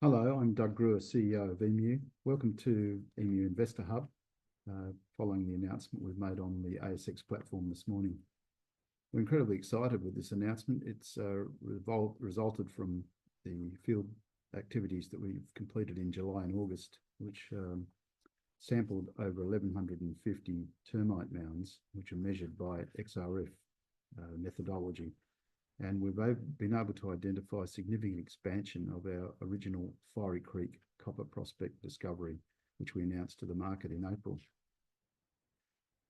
Hello, I'm Doug Brewer, CEO of EMU. Welcome to EMU Investor Hub, following the announcement we've made on the ASX platform this morning. We're incredibly excited with this announcement. It's resulted from the field activities that we've completed in July and August, which sampled over 1,150 termite mounds, which are measured by XRF methodology. And we've been able to identify significant expansion of our original Fiery Creek copper prospect discovery, which we announced to the market in April.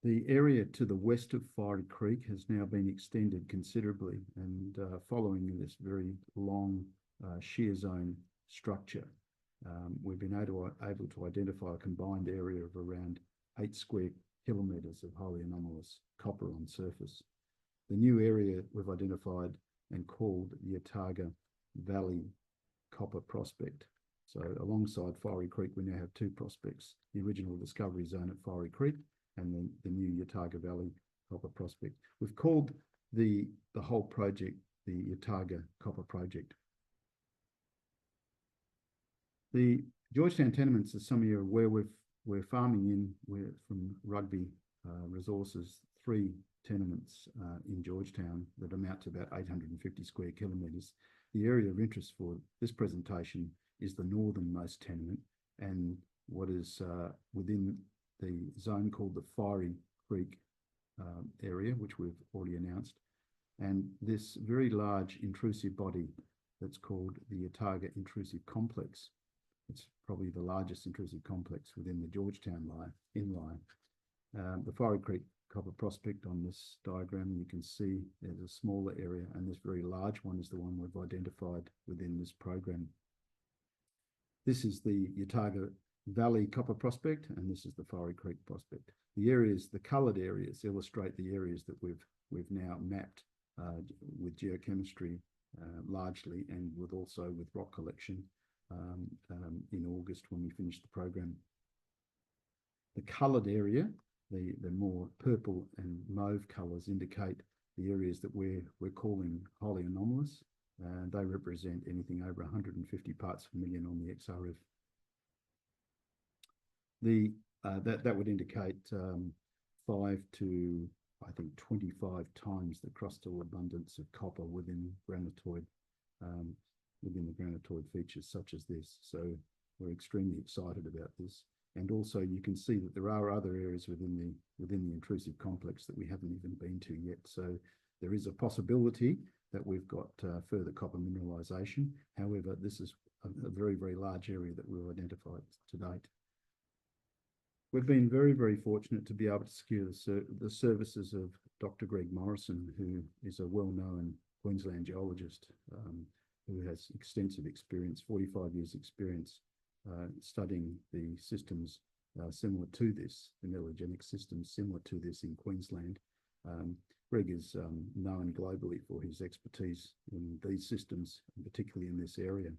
The area to the west of Fiery Creek has now been extended considerably, and following this very long shear zone structure, we've been able to identify a combined area of around 8 square kilometres of highly anomalous copper on surface. The new area we've identified and called the Yataga Valley Copper Prospect. So alongside Fiery Creek, we now have two prospects, the original discovery zone at Fiery Creek and the new Yataga Valley Copper Prospect. We've called the whole project the Yataga Copper Project. The Georgetown tenements, as some of you are aware, we're farming in. We're from Rugby Resources, 3 tenements in Georgetown that amount to about 850 square kilometres. The area of interest for this presentation is the northernmost tenement and what is within the zone called the Fiery Creek area, which we've already announced, and this very large intrusive body that's called the Yataga Intrusive Complex. It's probably the largest intrusive complex within the Georgetown inline. The Fiery Creek Copper Prospect on this diagram, you can see there's a smaller area, and this very large one is the one we've identified within this program. This is the Yataga Valley Copper Prospect, and this is the Fiery Creek Prospect. The areas, the coloured areas, illustrate the areas that we've now mapped with geochemistry largely, and also with rock collection in August when we finished the program. The coloured area, the more purple and mauve colours, indicate the areas that we're calling highly anomalous, and they represent anything over 150 parts per million on the XRF. That would indicate 5 to, I think, 25 times the crustal abundance of copper within granitoid, within the granitoid features such as this. So we're extremely excited about this. And also you can see that there are other areas within the intrusive complex that we haven't even been to yet. So there is a possibility that we've got further copper mineralisation. However, this is a very, very large area that we've identified to date. We've been very, very fortunate to be able to secure the services of Dr. Greg Morrison, who is a well-known Queensland geologist who has extensive experience, 45 years experience, studying the systems similar to this, the metallogenic systems similar to this in Queensland. Greg is known globally for his expertise in these systems, and particularly in this area.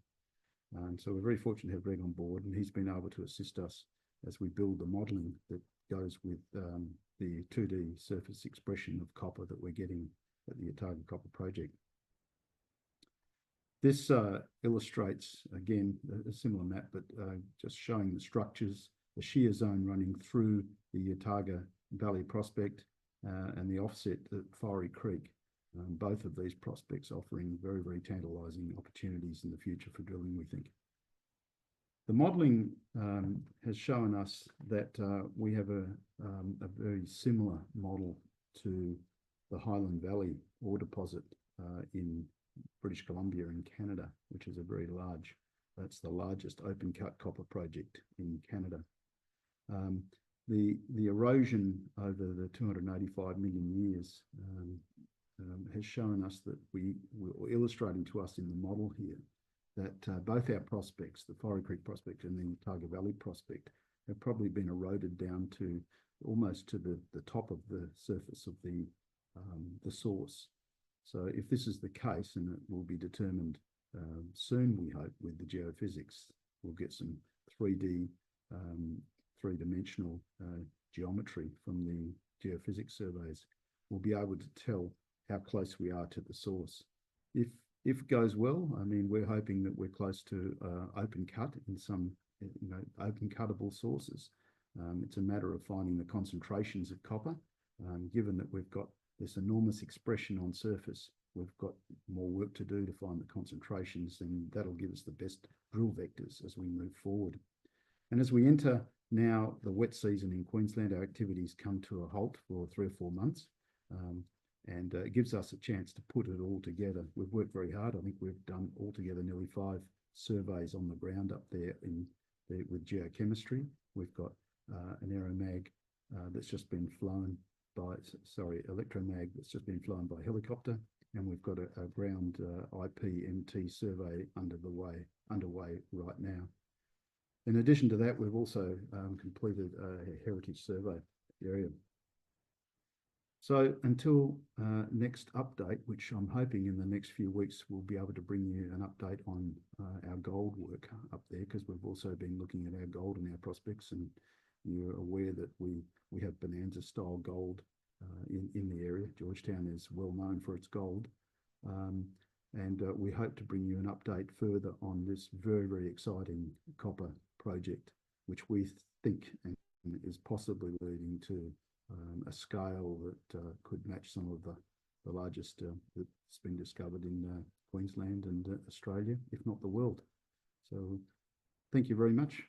So we're very fortunate to have Greg on board, and he's been able to assist us as we build the modelling that goes with the 2D surface expression of copper that we're getting at the Yataga Copper Project. This illustrates, again, a similar map, but just showing the structures, the shear zone running through the Yataga Valley Prospect and the offset at Fiery Creek. Both of these prospects offering very, very tantalising opportunities in the future for drilling, we think. The modelling has shown us that we have a very similar model to the Highland Valley ore deposit in British Columbia in Canada, which is a very large, that's the largest open cut copper project in Canada. The erosion over the 285 million years has shown us that we're illustrating to us in the model here that both our prospects, the Fiery Creek Prospect and the Yataga Valley Prospect, have probably been eroded down to almost to the top of the surface of the source. So if this is the case, and it will be determined soon, we hope, with the geophysics, we'll get some 3D, three-dimensional geometry from the geophysics surveys. We'll be able to tell how close we are to the source. if it goes well, I mean, we're hoping that we're close to open cut in some, open cuttable sources. It's a matter of finding the concentrations of copper, given that we've got this enormous expression on surface. We've got more work to do to find the concentrations, and that'll give us the best drill vectors as we move forward. And as we enter now the wet season in Queensland, our activities come to a halt for 3 or 4 months. And it gives us a chance to put it all together. We've worked very hard. I think we've done altogether nearly 5 surveys on the ground up there with geochemistry. We've got an aeromag that's just been flown by, electromag that's just been flown by helicopter, and we've got a ground IPMT survey underway right now. In addition to that, we've also completed a heritage survey of the area. So until next update, which I'm hoping in the next few weeks, we'll be able to bring you an update on our gold work up there, because we've also been looking at our gold and our prospects, and you're aware that we have bonanza style gold in the area. Georgetown is well known for its gold. And we hope to bring you an update further on this very, very exciting copper project, which we think is possibly leading to a scale that could match some of the largest that's been discovered in Queensland and Australia, if not the world. So thank you very much.